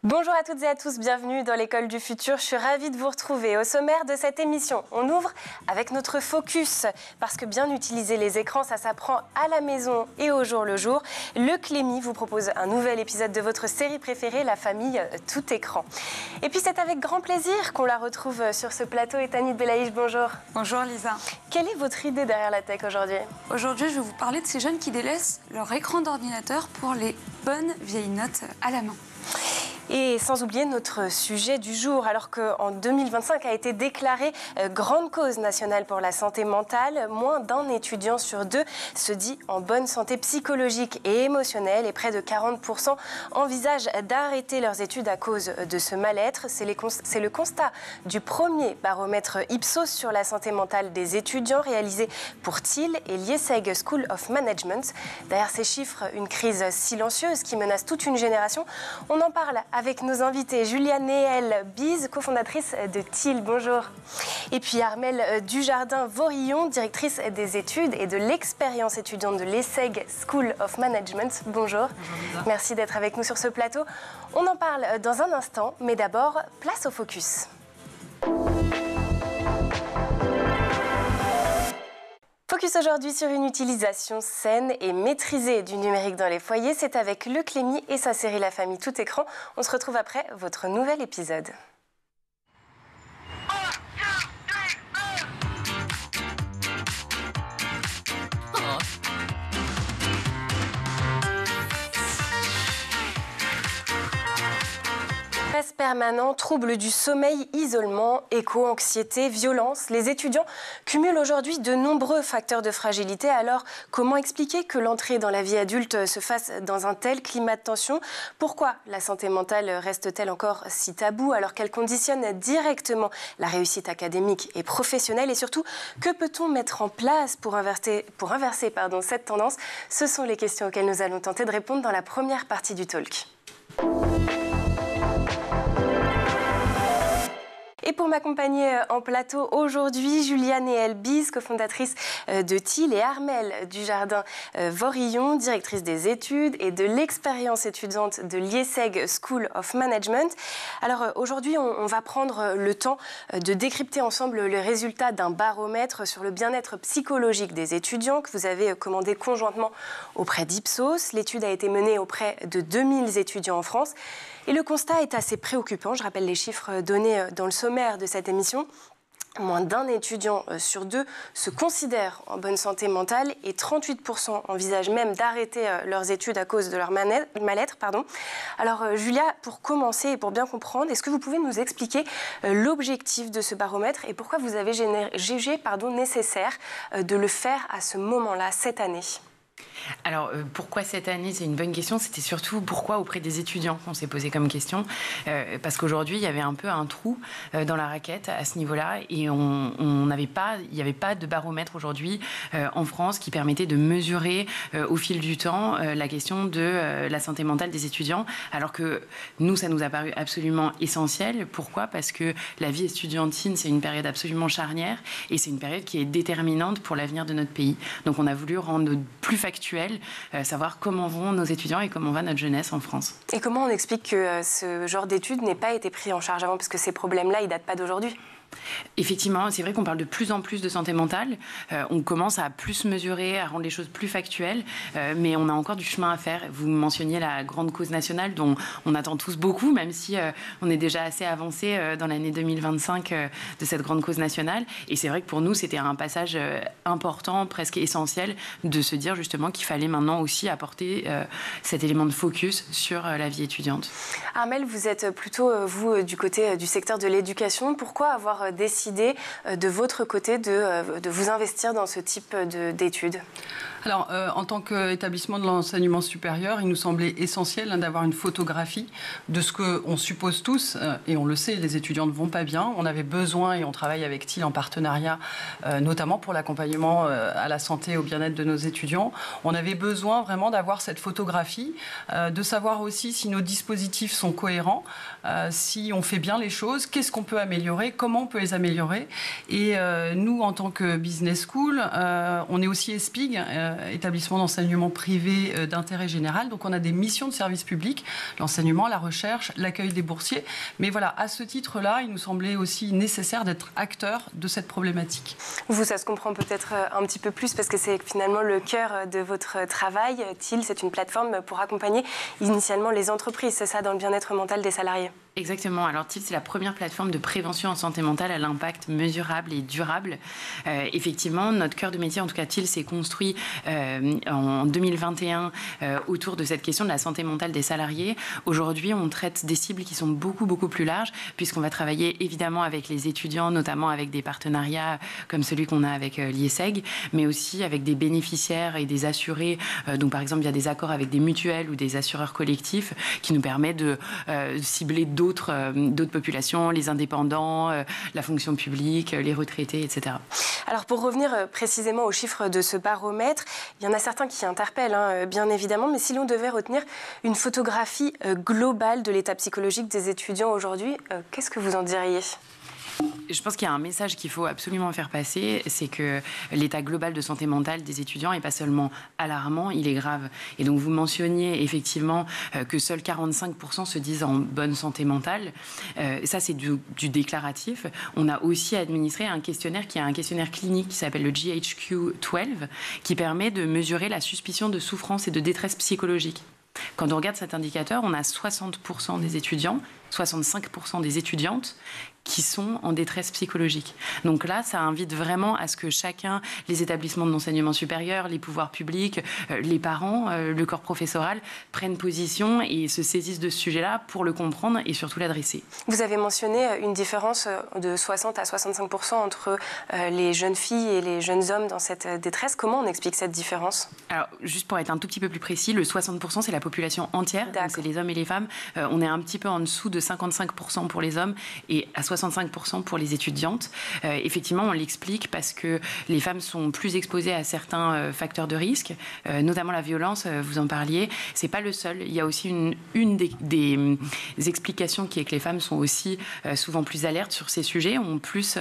Bonjour à toutes et à tous, bienvenue dans l'école du futur. Je suis ravie de vous retrouver. Au sommaire de cette émission, on ouvre avec notre focus, parce que bien utiliser les écrans, ça s'apprend à la maison et au jour le jour. Le Clémy vous propose un nouvel épisode de votre série préférée, La famille tout écran. Et puis c'est avec grand plaisir qu'on la retrouve sur ce plateau. Et Tanit Belaïch, bonjour. Bonjour Lisa. Quelle est votre idée derrière la tech aujourd'hui ? Aujourd'hui, je vais vous parler de ces jeunes qui délaissent leur écran d'ordinateur pour les bonnes vieilles notes à la main. Et sans oublier notre sujet du jour, alors qu'en 2025 a été déclarée grande cause nationale pour la santé mentale, moins d'un étudiant sur deux se dit en bonne santé psychologique et émotionnelle et près de 40% envisagent d'arrêter leurs études à cause de ce mal-être. C'est le constat du premier baromètre Ipsos sur la santé mentale des étudiants réalisé pour Thiel et l'IESEG School of Management. Derrière ces chiffres, une crise silencieuse qui menace toute une génération. On en parle avec nos invités, Julia Néel-Bise, cofondatrice de Thiel, bonjour. Et puis Armelle Dujardin-Vorillon, directrice des études et de l'expérience étudiante de l'IESEG School of Management, bonjour. Bonjour. Merci d'être avec nous sur ce plateau. On en parle dans un instant, mais d'abord, place au focus. Focus aujourd'hui sur une utilisation saine et maîtrisée du numérique dans les foyers. C'est avec le Clémy et sa série La famille tout écran. On se retrouve après votre nouvel épisode. Stress permanent, troubles du sommeil, isolement, éco-anxiété, violence. Les étudiants cumulent aujourd'hui de nombreux facteurs de fragilité. Alors, comment expliquer que l'entrée dans la vie adulte se fasse dans un tel climat de tension ? Pourquoi la santé mentale reste-t-elle encore si taboue alors qu'elle conditionne directement la réussite académique et professionnelle ? Et surtout, que peut-on mettre en place pour inverser cette tendance ? Ce sont les questions auxquelles nous allons tenter de répondre dans la première partie du talk. Et pour m'accompagner en plateau aujourd'hui, Julia Néel-Bise, cofondatrice de Thiel, et Armelle Dujardin-Vorillon, directrice des études et de l'expérience étudiante de l'IESEG School of Management. Alors aujourd'hui, on va prendre le temps de décrypter ensemble les résultats d'un baromètre sur le bien-être psychologique des étudiants que vous avez commandé conjointement auprès d'Ipsos. L'étude a été menée auprès de 2000 étudiants en France. Et le constat est assez préoccupant. Je rappelle les chiffres donnés dans le sommaire de cette émission. Moins d'un étudiant sur deux se considère en bonne santé mentale et 38% envisagent même d'arrêter leurs études à cause de leur mal-être. Alors Julia, pour commencer et pour bien comprendre, est-ce que vous pouvez nous expliquer l'objectif de ce baromètre et pourquoi vous avez jugé nécessaire de le faire à ce moment-là, cette année ? Alors, pourquoi cette année ? C'est une bonne question. C'était surtout pourquoi auprès des étudiants qu'on s'est posé comme question. Parce qu'aujourd'hui, il y avait un peu un trou dans la raquette à ce niveau-là. Et il n'y avait pas de baromètre aujourd'hui en France qui permettait de mesurer au fil du temps la question de la santé mentale des étudiants. Alors que nous, ça nous a paru absolument essentiel. Pourquoi ? Parce que la vie estudiantine, c'est une période absolument charnière. Et c'est une période qui est déterminante pour l'avenir de notre pays. Donc, on a voulu rendre plus factuel, savoir comment vont nos étudiants et comment va notre jeunesse en France. Et comment on explique que ce genre d'études n'ait pas été pris en charge avant ? Parce que ces problèmes-là, ils ne datent pas d'aujourd'hui. Effectivement, c'est vrai qu'on parle de plus en plus de santé mentale. On commence à plus mesurer, à rendre les choses plus factuelles, mais on a encore du chemin à faire. Vous mentionniez la grande cause nationale dont on attend tous beaucoup, même si on est déjà assez avancé dans l'année 2025 de cette grande cause nationale. Et c'est vrai que pour nous, c'était un passage important, presque essentiel, de se dire justement qu'il fallait maintenant aussi apporter cet élément de focus sur la vie étudiante. Armelle, vous êtes plutôt, vous, du côté du secteur de l'éducation. Pourquoi avoir décidé de votre côté de vous investir dans ce type d'études ? Alors, en tant qu'établissement de l'enseignement supérieur, il nous semblait essentiel d'avoir une photographie de ce qu'on suppose tous, et on le sait, les étudiants ne vont pas bien. On avait besoin, et on travaille avec Thiel en partenariat, notamment pour l'accompagnement à la santé et au bien-être de nos étudiants. On avait besoin vraiment d'avoir cette photographie, de savoir aussi si nos dispositifs sont cohérents, si on fait bien les choses, qu'est-ce qu'on peut améliorer, comment peut les améliorer. Et nous, en tant que business school, on est aussi ESPIG, établissement d'enseignement privé d'intérêt général. Donc on a des missions de service public, l'enseignement, la recherche, l'accueil des boursiers. Mais voilà, à ce titre-là, il nous semblait aussi nécessaire d'être acteur de cette problématique. Vous, ça se comprend peut-être un petit peu plus parce que c'est finalement le cœur de votre travail. TIL, c'est une plateforme pour accompagner initialement les entreprises, c'est ça, dans le bien-être mental des salariés? Exactement. Alors TIL, c'est la première plateforme de prévention en santé mentale à l'impact mesurable et durable. Effectivement, notre cœur de métier, en tout cas TIL, s'est construit en 2021 autour de cette question de la santé mentale des salariés. Aujourd'hui, on traite des cibles qui sont beaucoup, beaucoup plus larges, puisqu'on va travailler évidemment avec les étudiants, notamment avec des partenariats comme celui qu'on a avec l'IESEG, mais aussi avec des bénéficiaires et des assurés. Donc par exemple, il y a des accords avec des mutuelles ou des assureurs collectifs qui nous permettent de cibler d'autres populations, les indépendants, la fonction publique, les retraités, etc. Alors pour revenir précisément aux chiffres de ce baromètre, il y en a certains qui interpellent, bien évidemment, mais si l'on devait retenir une photographie globale de l'état psychologique des étudiants aujourd'hui, qu'est-ce que vous en diriez ? Je pense qu'il y a un message qu'il faut absolument faire passer, c'est que l'état global de santé mentale des étudiants n'est pas seulement alarmant, il est grave. Et donc vous mentionniez effectivement que seuls 45% se disent en bonne santé mentale. Ça, c'est du déclaratif. On a aussi administré un questionnaire qui est un questionnaire clinique qui s'appelle le GHQ-12, qui permet de mesurer la suspicion de souffrance et de détresse psychologique. Quand on regarde cet indicateur, on a 60% des étudiants, 65% des étudiantes qui sont en détresse psychologique. Donc là, ça invite vraiment à ce que chacun, les établissements de l'enseignement supérieur, les pouvoirs publics, les parents, le corps professoral, prennent position et se saisissent de ce sujet-là pour le comprendre et surtout l'adresser. Vous avez mentionné une différence de 60 à 65% entre les jeunes filles et les jeunes hommes dans cette détresse. Comment on explique cette différence ? Alors, juste pour être un tout petit peu plus précis, le 60%, c'est la population entière, donc c'est les hommes et les femmes. On est un petit peu en dessous de 55% pour les hommes et à 65% pour les étudiantes. Effectivement, on l'explique parce que les femmes sont plus exposées à certains facteurs de risque, notamment la violence, vous en parliez. C'est pas le seul. Il y a aussi une des explications qui est que les femmes sont aussi souvent plus alertes sur ces sujets, ont plus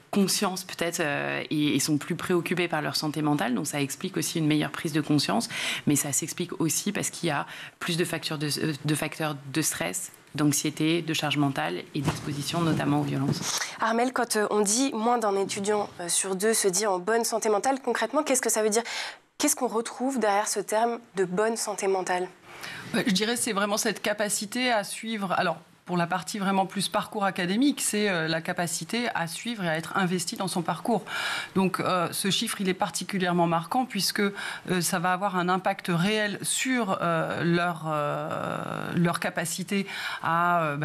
conscience peut-être et sont plus préoccupées par leur santé mentale. Donc ça explique aussi une meilleure prise de conscience. Mais ça s'explique aussi parce qu'il y a plus de facteurs de stress, d'anxiété, de charge mentale et d'exposition notamment aux violences. Armelle, quand on dit moins d'un étudiant sur deux se dit en bonne santé mentale, concrètement, qu'est-ce que ça veut dire ? Qu'est-ce qu'on retrouve derrière ce terme de bonne santé mentale ? Je dirais que c'est vraiment cette capacité à suivre... Alors, pour la partie vraiment plus parcours académique, c'est la capacité à suivre et à être investi dans son parcours. Donc ce chiffre, il est particulièrement marquant puisque ça va avoir un impact réel sur leur capacité à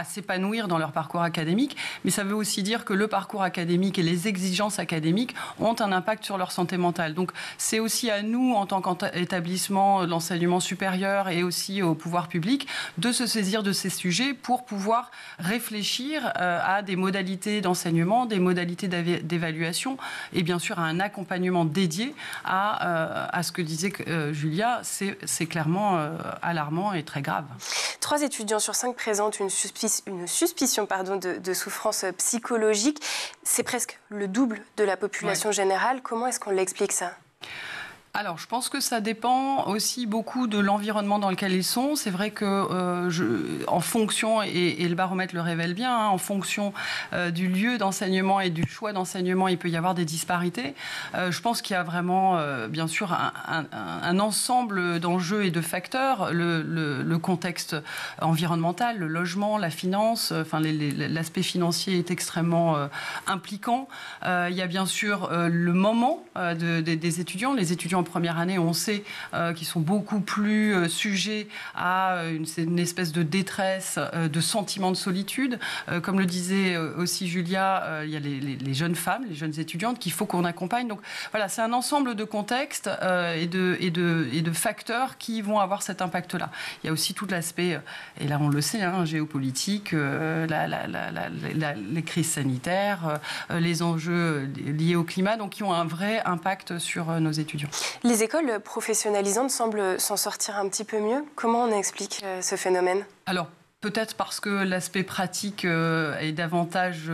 s'épanouir dans leur parcours académique. Mais ça veut aussi dire que le parcours académique et les exigences académiques ont un impact sur leur santé mentale. Donc c'est aussi à nous, en tant qu'établissement de l'enseignement supérieur et aussi au pouvoir public, de se saisir de ces sujets pour pouvoir réfléchir à des modalités d'enseignement, des modalités d'évaluation et bien sûr à un accompagnement dédié à ce que disait Julia. C'est clairement alarmant et très grave. 3 étudiants sur 5 présentent une suspicion de souffrance psychologique. C'est presque le double de la population générale. Comment est-ce qu'on l'explique ça ? Alors, je pense que ça dépend aussi beaucoup de l'environnement dans lequel ils sont. C'est vrai que en fonction, et le baromètre le révèle bien, en fonction du lieu d'enseignement et du choix d'enseignement, il peut y avoir des disparités. Je pense qu'il y a vraiment, bien sûr, un ensemble d'enjeux et de facteurs. Le contexte environnemental, le logement, la finance, l'aspect financier est extrêmement impliquant. Il y a bien sûr le moment des étudiants. Les étudiants en première année, on sait qu'ils sont beaucoup plus sujets à une espèce de détresse, de sentiment de solitude. Comme le disait aussi Julia, il y a les jeunes femmes, les jeunes étudiantes qu'il faut qu'on accompagne. Donc voilà, c'est un ensemble de contextes et de facteurs qui vont avoir cet impact-là. Il y a aussi tout l'aspect, et là on le sait, géopolitique, les crises sanitaires, les enjeux liés au climat, donc qui ont un vrai impact sur nos étudiants. Les écoles professionnalisantes semblent s'en sortir un petit peu mieux. Comment on explique ce phénomène ? Alors, Peut-être parce que l'aspect pratique est davantage,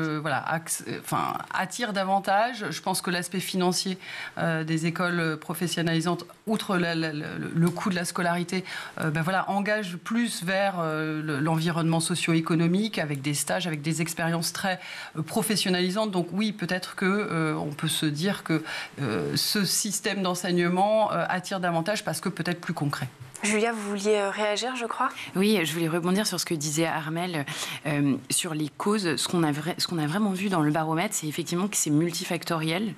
attire davantage. Je pense que l'aspect financier des écoles professionnalisantes, outre le coût de la scolarité, engage plus vers l'environnement socio-économique, avec des stages, avec des expériences très professionnalisantes. Donc oui, peut-être qu'on peut se dire que ce système d'enseignement attire davantage parce que peut-être plus concret. Julia, vous vouliez réagir, je crois ? Oui, je voulais rebondir sur ce que disait Armelle sur les causes. Ce qu'on a vraiment vu dans le baromètre, c'est effectivement que c'est multifactoriel.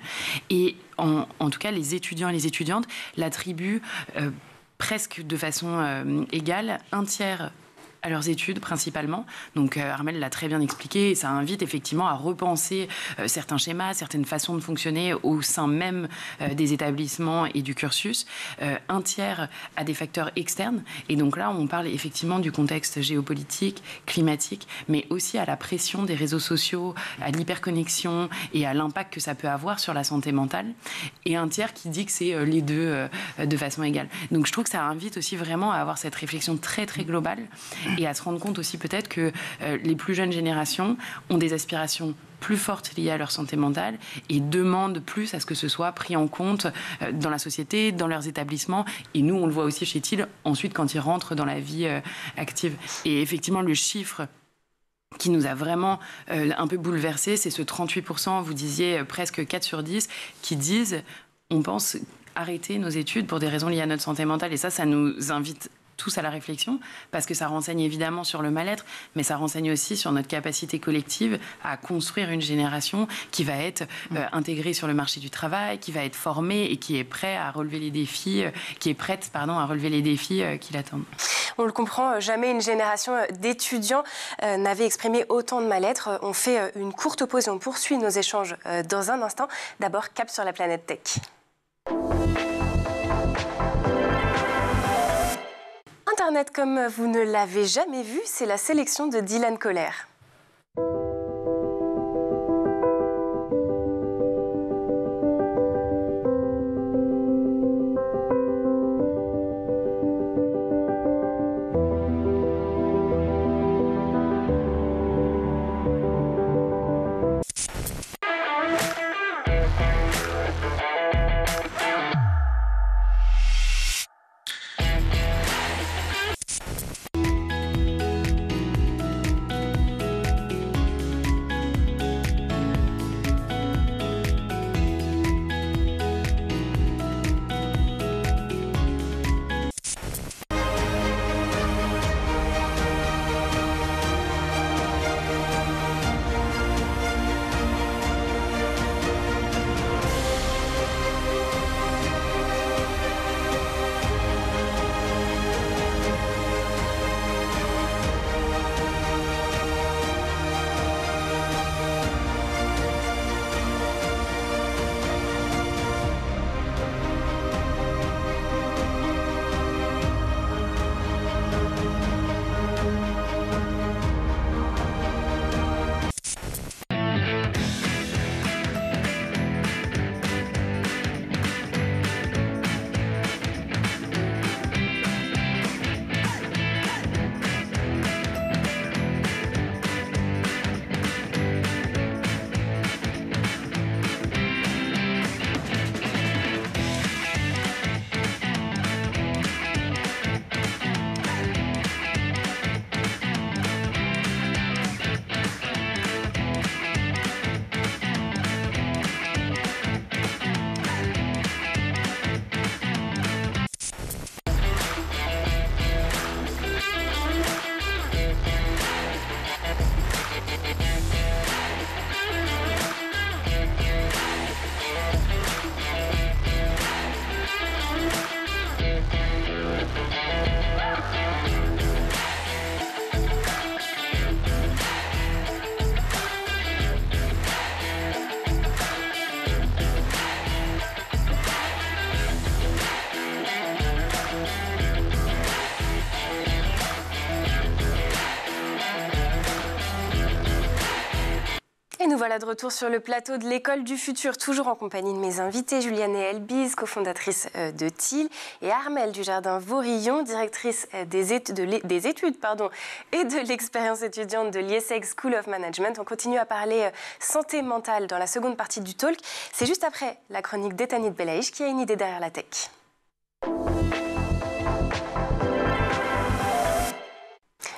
Et en tout cas, les étudiants et les étudiantes l'attribuent presque de façon égale, un tiers à leurs études principalement. Donc Armelle l'a très bien expliqué, et ça invite effectivement à repenser certains schémas, certaines façons de fonctionner au sein même des établissements et du cursus. Un tiers à des facteurs externes, et donc là on parle effectivement du contexte géopolitique, climatique, mais aussi à la pression des réseaux sociaux, à l'hyperconnexion et à l'impact que ça peut avoir sur la santé mentale, et un tiers qui dit que c'est les deux de façon égale. Donc je trouve que ça invite aussi vraiment à avoir cette réflexion très très globale, et à se rendre compte aussi peut-être que les plus jeunes générations ont des aspirations plus fortes liées à leur santé mentale et demandent plus à ce que ce soit pris en compte dans la société, dans leurs établissements. Et nous, on le voit aussi chez TIL, ensuite quand ils rentrent dans la vie active. Et effectivement, le chiffre qui nous a vraiment un peu bouleversés, c'est ce 38%, vous disiez presque 4 sur 10, qui disent on pense arrêter nos études pour des raisons liées à notre santé mentale. Et ça nous invite tous à la réflexion, parce que ça renseigne évidemment sur le mal-être, mais ça renseigne aussi sur notre capacité collective à construire une génération qui va être intégrée sur le marché du travail, qui va être formée et qui est prête à relever les défis, à relever les défis qui l'attendent. On le comprend, jamais une génération d'étudiants n'avait exprimé autant de mal-être. On fait une courte pause et on poursuit nos échanges dans un instant. D'abord, cap sur la planète tech. Internet comme vous ne l'avez jamais vu, c'est la sélection de Dylan Kohler. voilà de retour sur le plateau de l'école du futur, toujours en compagnie de mes invités, Juliane Elbise, cofondatrice de TIL, et Armelle Dujardin-Vorillon, directrice des études et de l'expérience étudiante de l'IESEG School of Management. On continue à parler santé mentale dans la seconde partie du talk. C'est juste après la chronique d'Etanit Belaïch qui a une idée derrière la tech.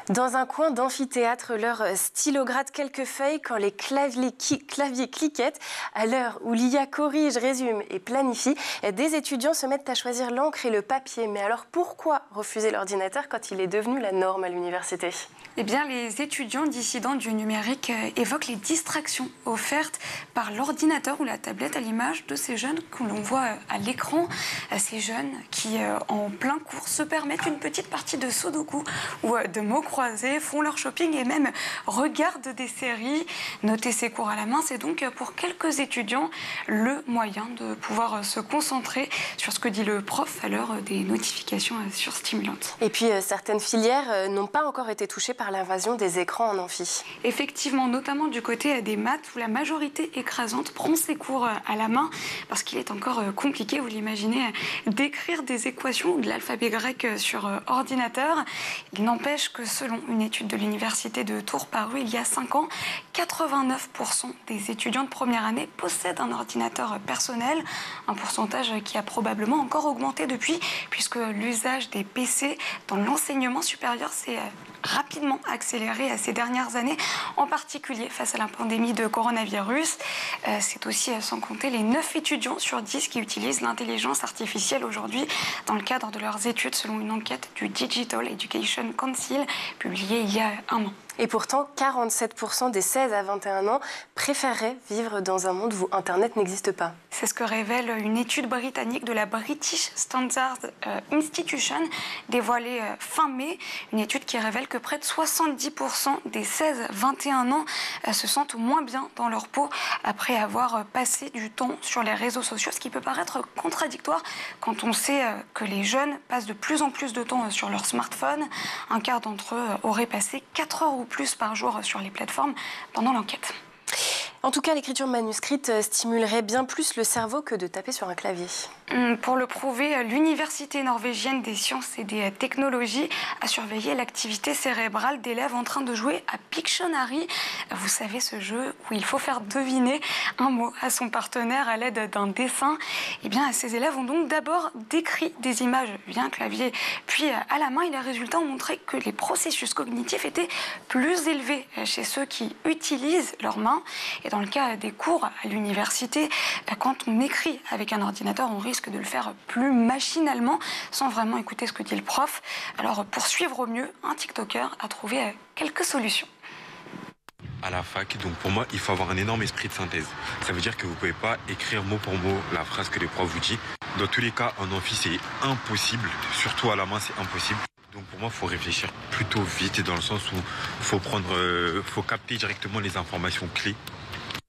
Dans un coin d'amphithéâtre, leur stylo gratte quelques feuilles quand les claviers cliquettent. À l'heure où l'IA corrige, résume et planifie, des étudiants se mettent à choisir l'encre et le papier. Mais alors pourquoi refuser l'ordinateur quand il est devenu la norme à l'université ? Eh bien, les étudiants dissidents du numérique évoquent les distractions offertes par l'ordinateur ou la tablette à l'image de ces jeunes que l'on voit à l'écran. Ces jeunes qui, en plein cours, se permettent une petite partie de sudoku ou de mots croisés, font leur shopping et même regardent des séries. Noter ses cours à la main, c'est donc pour quelques étudiants le moyen de pouvoir se concentrer sur ce que dit le prof à l'heure des notifications surstimulantes. Et puis, certaines filières n'ont pas encore été touchées par l'invasion des écrans en amphi. Effectivement, notamment du côté des maths où la majorité écrasante prend ses cours à la main parce qu'il est encore compliqué, vous l'imaginez, d'écrire des équations ou de l'alphabet grec sur ordinateur. Il n'empêche que selon une étude de l'université de Tours parue il y a 5 ans, 89% des étudiants de première année possèdent un ordinateur personnel, un pourcentage qui a probablement encore augmenté depuis puisque l'usage des PC dans l'enseignement supérieur s'est rapidement accéléré ces dernières années, en particulier face à la pandémie de coronavirus. C'est aussi sans compter les 9 étudiants sur 10 qui utilisent l'intelligence artificielle aujourd'hui dans le cadre de leurs études selon une enquête du Digital Education Council publiée il y a 1 an. Et pourtant, 47% des 16 à 21 ans préféreraient vivre dans un monde où Internet n'existe pas. C'est ce que révèle une étude britannique de la British Standards Institution dévoilée fin mai. Une étude qui révèle que près de 70% des 16-21 ans se sentent moins bien dans leur peau après avoir passé du temps sur les réseaux sociaux, ce qui peut paraître contradictoire quand on sait que les jeunes passent de plus en plus de temps sur leur smartphone. Un quart d'entre eux auraient passé 4 heures ou plus par jour sur les plateformes pendant l'enquête. En tout cas, l'écriture manuscrite stimulerait bien plus le cerveau que de taper sur un clavier. Pour le prouver, l'Université norvégienne des sciences et des technologies a surveillé l'activité cérébrale d'élèves en train de jouer à Pictionary. Vous savez, ce jeu où il faut faire deviner un mot à son partenaire à l'aide d'un dessin. Eh bien, ces élèves ont donc d'abord décrit des images via un clavier, puis à la main, et les résultats ont montré que les processus cognitifs étaient plus élevés chez ceux qui utilisent leurs mains. Et dans le cas des cours à l'université, quand on écrit avec un ordinateur, on risque de le faire plus machinalement, sans vraiment écouter ce que dit le prof. Alors, pour suivre au mieux, un TikToker a trouvé quelques solutions. À la fac, donc pour moi, il faut avoir un énorme esprit de synthèse. Ça veut dire que vous ne pouvez pas écrire mot pour mot la phrase que le prof vous dit. Dans tous les cas, en amphi, c'est impossible. Surtout à la main, c'est impossible. Donc pour moi, il faut réfléchir plutôt vite, dans le sens où il faut capter directement les informations clés.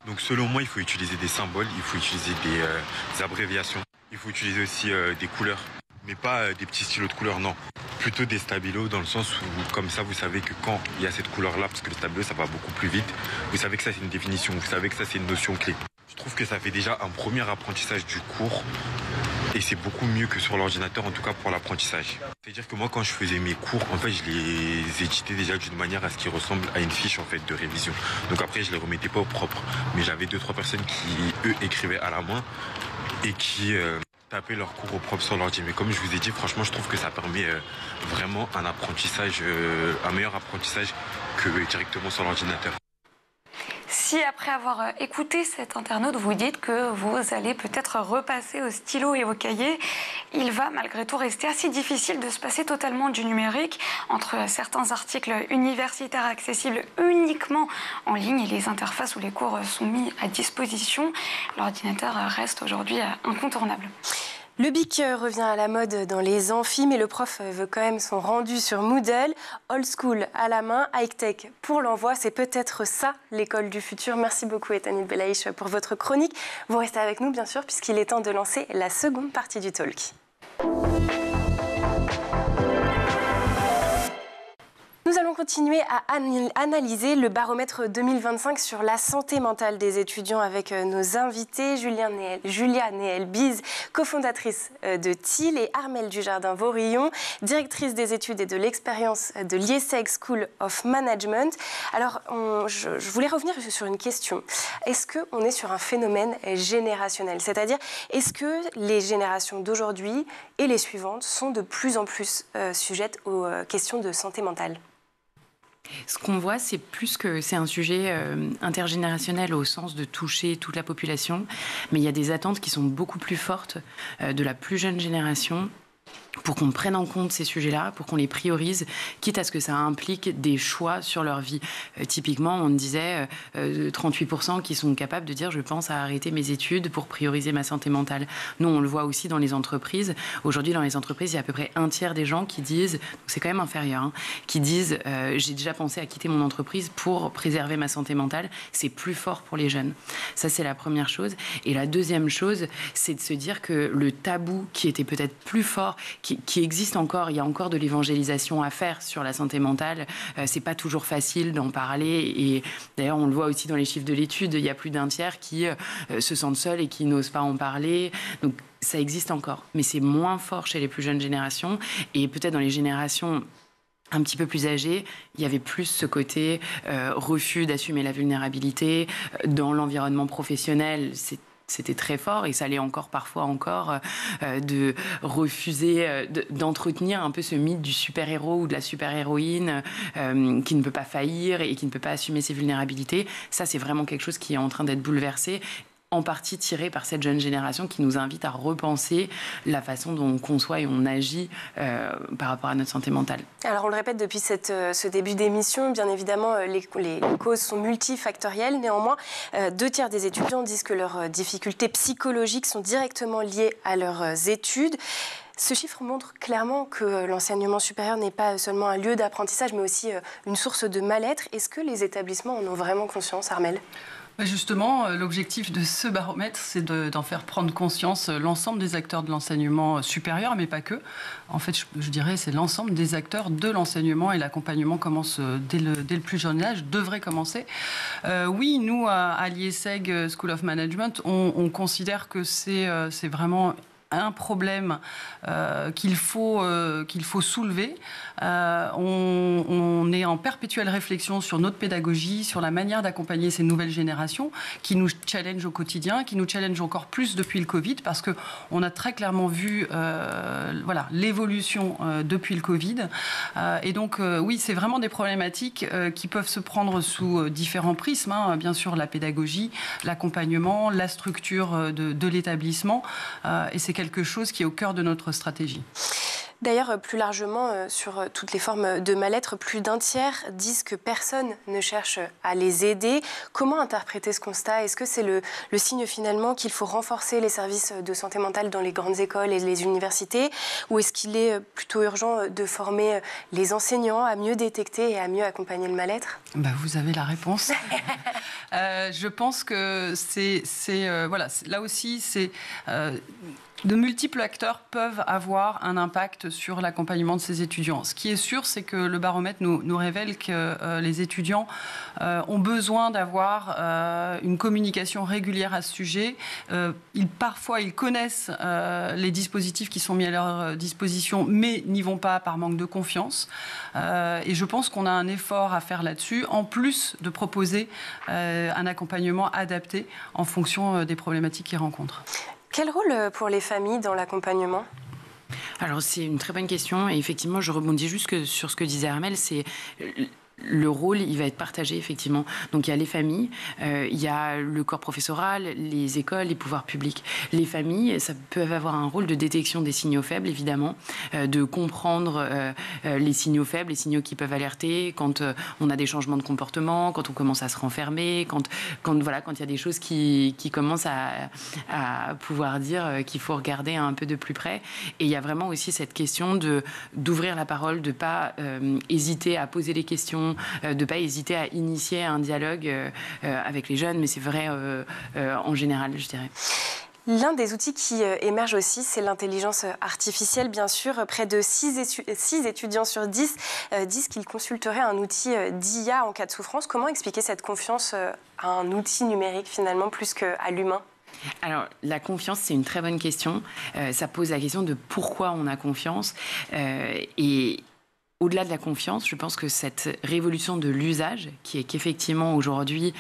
Donc selon moi, il faut utiliser des symboles, il faut utiliser des abréviations. Il faut utiliser aussi des couleurs, mais pas des petits stylos de couleurs, non. Plutôt des stabilos, dans le sens où, comme ça, vous savez que quand il y a cette couleur-là, parce que le stabilo, ça va beaucoup plus vite, vous savez que ça, c'est une définition, vous savez que ça, c'est une notion clé. Je trouve que ça fait déjà un premier apprentissage du cours, et c'est beaucoup mieux que sur l'ordinateur, en tout cas pour l'apprentissage. C'est-à-dire que moi, quand je faisais mes cours, en fait, je les éditais déjà d'une manière à ce qu'ils ressemblent à une fiche, en fait, de révision. Donc après, je les remettais pas au propre, mais j'avais 2-3 personnes qui, eux, écrivaient à la main et qui tapaient leur cours au propre sur l'ordi. Mais comme je vous ai dit, franchement, je trouve que ça permet vraiment un apprentissage, un meilleur apprentissage que directement sur l'ordinateur. Si après avoir écouté cet internaute, vous dites que vous allez peut-être repasser au stylo et au cahier, il va malgré tout rester assez difficile de se passer totalement du numérique entre certains articles universitaires accessibles uniquement en ligne et les interfaces où les cours sont mis à disposition. L'ordinateur reste aujourd'hui incontournable. Le BIC revient à la mode dans les amphis, mais le prof veut quand même son rendu sur Moodle. Old school à la main, high-tech pour l'envoi. C'est peut-être ça, l'école du futur. Merci beaucoup, Etanit Belaïch, pour votre chronique. Vous restez avec nous, bien sûr, puisqu'il est temps de lancer la seconde partie du talk. Nous allons continuer à analyser le baromètre 2025 sur la santé mentale des étudiants avec nos invités, Julia Néel-Bise, cofondatrice de TIL, et Armelle Dujardin-Vorillon, directrice des études et de l'expérience de l'IESEG School of Management. Alors, je voulais revenir sur une question. Est-ce qu'on est sur un phénomène générationnel? C'est-à-dire, est-ce que les générations d'aujourd'hui et les suivantes sont de plus en plus sujettes aux questions de santé mentale? Ce qu'on voit, c'est plus que c'est un sujet intergénérationnel au sens de toucher toute la population, mais il y a des attentes qui sont beaucoup plus fortes de la plus jeune génération pour qu'on prenne en compte ces sujets-là, pour qu'on les priorise, quitte à ce que ça implique des choix sur leur vie. Typiquement, on disait 38% qui sont capables de dire « je pense à arrêter mes études pour prioriser ma santé mentale ». Nous, on le voit aussi dans les entreprises. Aujourd'hui, dans les entreprises, il y a à peu près un tiers des gens qui disent, c'est quand même inférieur, hein, qui disent « j'ai déjà pensé à quitter mon entreprise pour préserver ma santé mentale ». C'est plus fort pour les jeunes. Ça, c'est la première chose. Et la deuxième chose, c'est de se dire que le tabou qui était peut-être plus fort, qui existe encore, il y a encore de l'évangélisation à faire sur la santé mentale. C'est pas toujours facile d'en parler, et d'ailleurs on le voit aussi dans les chiffres de l'étude, il y a plus d'un tiers qui se sentent seuls et qui n'osent pas en parler. Donc ça existe encore, mais c'est moins fort chez les plus jeunes générations, et peut-être dans les générations un petit peu plus âgées, il y avait plus ce côté refus d'assumer la vulnérabilité. Dans l'environnement professionnel, c'était très fort, et ça l'est encore parfois de refuser d'entretenir un peu ce mythe du super-héros ou de la super-héroïne qui ne peut pas faillir et qui ne peut pas assumer ses vulnérabilités. Ça, c'est vraiment quelque chose qui est en train d'être bouleversé, en partie tiré par cette jeune génération qui nous invite à repenser la façon dont on conçoit et on agit par rapport à notre santé mentale. Alors on le répète depuis ce début d'émission, bien évidemment les causes sont multifactorielles. Néanmoins, 2 tiers des étudiants disent que leurs difficultés psychologiques sont directement liées à leurs études. Ce chiffre montre clairement que l'enseignement supérieur n'est pas seulement un lieu d'apprentissage, mais aussi une source de mal-être. Est-ce que les établissements en ont vraiment conscience, Armelle ? Justement, l'objectif de ce baromètre, c'est d'en faire prendre conscience l'ensemble des acteurs de l'enseignement supérieur, mais pas que. En fait, je dirais c'est l'ensemble des acteurs de l'enseignement, et l'accompagnement commence dès le plus jeune âge, devrait commencer. Oui, nous, à l'IESEG School of Management, on considère que c'est vraiment un problème qu'il faut soulever. On est en perpétuelle réflexion sur notre pédagogie, sur la manière d'accompagner ces nouvelles générations qui nous challenge au quotidien, qui nous challenge encore plus depuis le Covid, parce qu'on a très clairement vu l'évolution depuis le Covid. Et donc, oui, c'est vraiment des problématiques qui peuvent se prendre sous différents prismes, hein. Bien sûr, la pédagogie, l'accompagnement, la structure de l'établissement. Et c'est quelque chose qui est au cœur de notre stratégie. D'ailleurs, plus largement, sur toutes les formes de mal-être, plus d'un tiers disent que personne ne cherche à les aider. Comment interpréter ce constat? Est-ce que c'est le signe finalement qu'il faut renforcer les services de santé mentale dans les grandes écoles et les universités? Ou est-ce qu'il est plutôt urgent de former les enseignants à mieux détecter et à mieux accompagner le mal-être? Vous avez la réponse. Je pense que là aussi, de multiples acteurs peuvent avoir un impact sur l'accompagnement de ces étudiants. Ce qui est sûr, c'est que le baromètre nous révèle que les étudiants ont besoin d'avoir une communication régulière à ce sujet. Parfois, ils connaissent les dispositifs qui sont mis à leur disposition, mais n'y vont pas par manque de confiance. Et je pense qu'on a un effort à faire là-dessus, en plus de proposer un accompagnement adapté en fonction des problématiques qu'ils rencontrent. Quel rôle pour les familles dans l'accompagnement ? Alors c'est une très bonne question, et effectivement je rebondis juste sur ce que disait Armelle, c'est le rôle, il va être partagé, effectivement. Donc, il y a les familles, il y a le corps professoral, les écoles, les pouvoirs publics. Les familles, ça peut avoir un rôle de détection des signaux faibles, évidemment, de comprendre les signaux faibles, les signaux qui peuvent alerter quand on a des changements de comportement, quand on commence à se renfermer, quand il y a des choses qui commencent à pouvoir dire qu'il faut regarder un peu de plus près. Et il y a vraiment aussi cette question d'ouvrir la parole, de ne pas hésiter à poser les questions, de ne pas hésiter à initier un dialogue avec les jeunes, mais c'est vrai en général, je dirais. L'un des outils qui émerge aussi, c'est l'intelligence artificielle, bien sûr. Près de 6 étudiants sur 10 disent qu'ils consulteraient un outil d'IA en cas de souffrance. Comment expliquer cette confiance à un outil numérique, finalement, plus qu'à l'humain ? Alors, la confiance, c'est une très bonne question. Ça pose la question de pourquoi on a confiance. Et au-delà de la confiance, je pense que cette révolution de l'usage, qui est qu'effectivement aujourd'hui,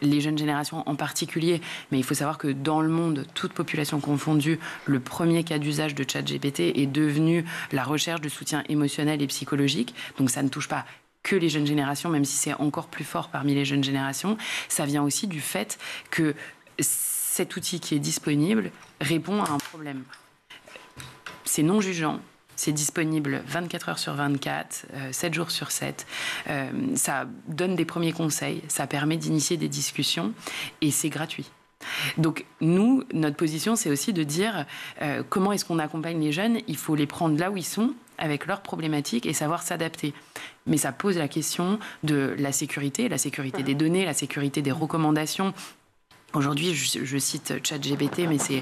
les jeunes générations en particulier, mais il faut savoir que dans le monde, toute population confondue, le premier cas d'usage de ChatGPT est devenu la recherche de soutien émotionnel et psychologique. Donc ça ne touche pas que les jeunes générations, même si c'est encore plus fort parmi les jeunes générations. Ça vient aussi du fait que cet outil qui est disponible répond à un problème. C'est non jugeant. C'est disponible 24 heures sur 24, 7 jours sur 7. Ça donne des premiers conseils, ça permet d'initier des discussions et c'est gratuit. Donc nous, notre position, c'est aussi de dire comment est-ce qu'on accompagne les jeunes. Il faut les prendre là où ils sont, avec leurs problématiques et savoir s'adapter. Mais ça pose la question de la sécurité des données, la sécurité des recommandations. Aujourd'hui, je cite ChatGPT, mais c'est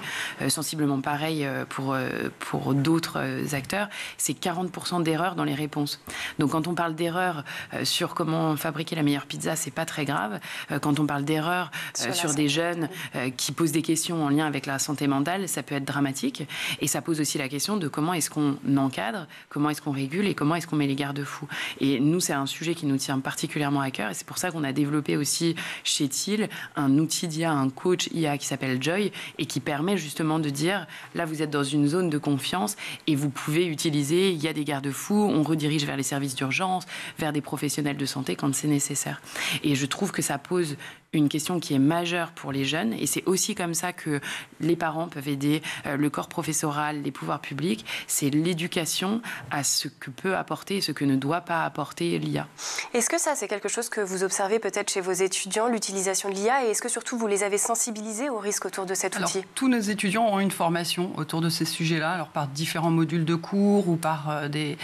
sensiblement pareil pour d'autres acteurs. C'est 40% d'erreurs dans les réponses. Donc, quand on parle d'erreurs sur comment fabriquer la meilleure pizza, c'est pas très grave. Quand on parle d'erreurs sur des jeunes qui posent des questions en lien avec la santé mentale, ça peut être dramatique. Et ça pose aussi la question de comment est-ce qu'on encadre, comment est-ce qu'on régule et comment est-ce qu'on met les garde-fous. Et nous, c'est un sujet qui nous tient particulièrement à cœur. Et c'est pour ça qu'on a développé aussi chez Thiel un outil d'IA, un coach IA qui s'appelle Joy et qui permet justement de dire là vous êtes dans une zone de confiance et vous pouvez utiliser, il y a des garde-fous, on redirige vers les services d'urgence, vers des professionnels de santé quand c'est nécessaire. Et je trouve que ça pose une question qui est majeure pour les jeunes et c'est aussi comme ça que les parents peuvent aider le corps professoral, les pouvoirs publics, c'est l'éducation à ce que peut apporter et ce que ne doit pas apporter l'IA. Est-ce que ça c'est quelque chose que vous observez peut-être chez vos étudiants, l'utilisation de l'IA, et est-ce que surtout vous les avez sensibilisés aux risques autour de cet outil ? Tous nos étudiants ont une formation autour de ces sujets-là, alors par différents modules de cours ou par des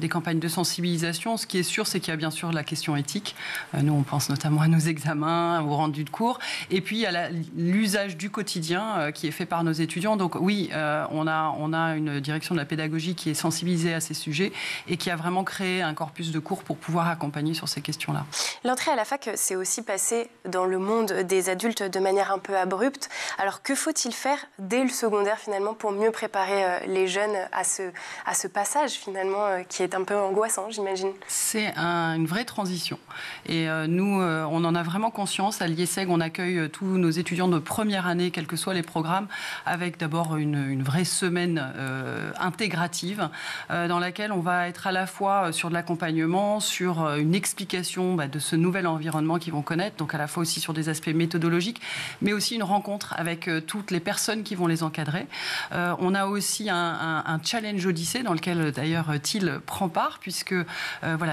campagnes de sensibilisation. Ce qui est sûr, c'est qu'il y a bien sûr la question éthique. Nous, on pense notamment à nos examens, au rendu de cours, et puis à l'usage du quotidien qui est fait par nos étudiants. Donc oui, on a une direction de la pédagogie qui est sensibilisée à ces sujets et qui a vraiment créé un corpus de cours pour pouvoir accompagner sur ces questions-là. L'entrée à la fac, c'est aussi passé dans le monde des adultes de manière un peu abrupte. Alors que faut-il faire dès le secondaire finalement pour mieux préparer les jeunes à ce passage finalement qui est un peu angoissant, j'imagine ? C'est une vraie transition. Et nous, on en a vraiment conscience. À l'IESEG, on accueille tous nos étudiants de première année, quels que soient les programmes, avec d'abord une vraie semaine intégrative dans laquelle on va être à la fois sur de l'accompagnement, sur une explication de ce nouvel environnement qu'ils vont connaître, donc à la fois aussi sur des aspects méthodologiques, mais aussi une rencontre avec toutes les personnes qui vont les encadrer. On a aussi un challenge Odyssée dans lequel d'ailleurs Thiel prend part, puisque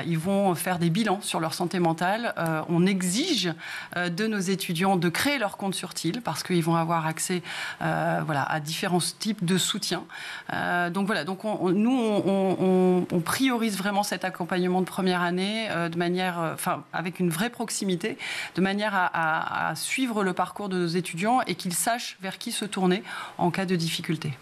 ils vont faire des bilans sur leur santé mentale. On exige de nos étudiants de créer leur compte sur Thiel parce qu'ils vont avoir accès à différents types de soutien. Donc on priorise vraiment cet accompagnement de première année de manière, avec une vraie proximité, de manière à suivre le parcours de nos étudiants et qu'ils sachent vers qui se tourner en cas de difficulté.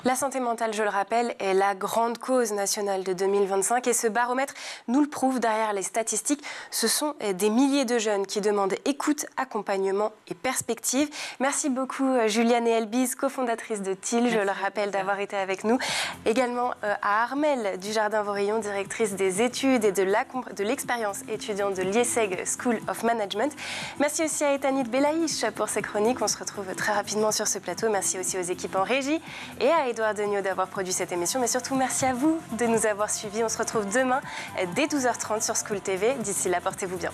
La santé mentale, je le rappelle, est la grande cause nationale de 2025 et ce baromètre nous le prouve derrière les statistiques. Ce sont des milliers de jeunes qui demandent écoute, accompagnement et perspective. Merci beaucoup Juliane Elbise, cofondatrice de Thiel, je le rappelle, d'avoir été avec nous. Également à Armelle Dujardin Vorillon, directrice des études et de l'expérience étudiante de l'IESEG School of Management. Merci aussi à Etanit Belaïch pour ses chroniques. On se retrouve très rapidement sur ce plateau. Merci aussi aux équipes en régie et à Édouard Degnaud d'avoir produit cette émission. Mais surtout, merci à vous de nous avoir suivis. On se retrouve demain dès 12h30 sur School TV. D'ici là, portez-vous bien.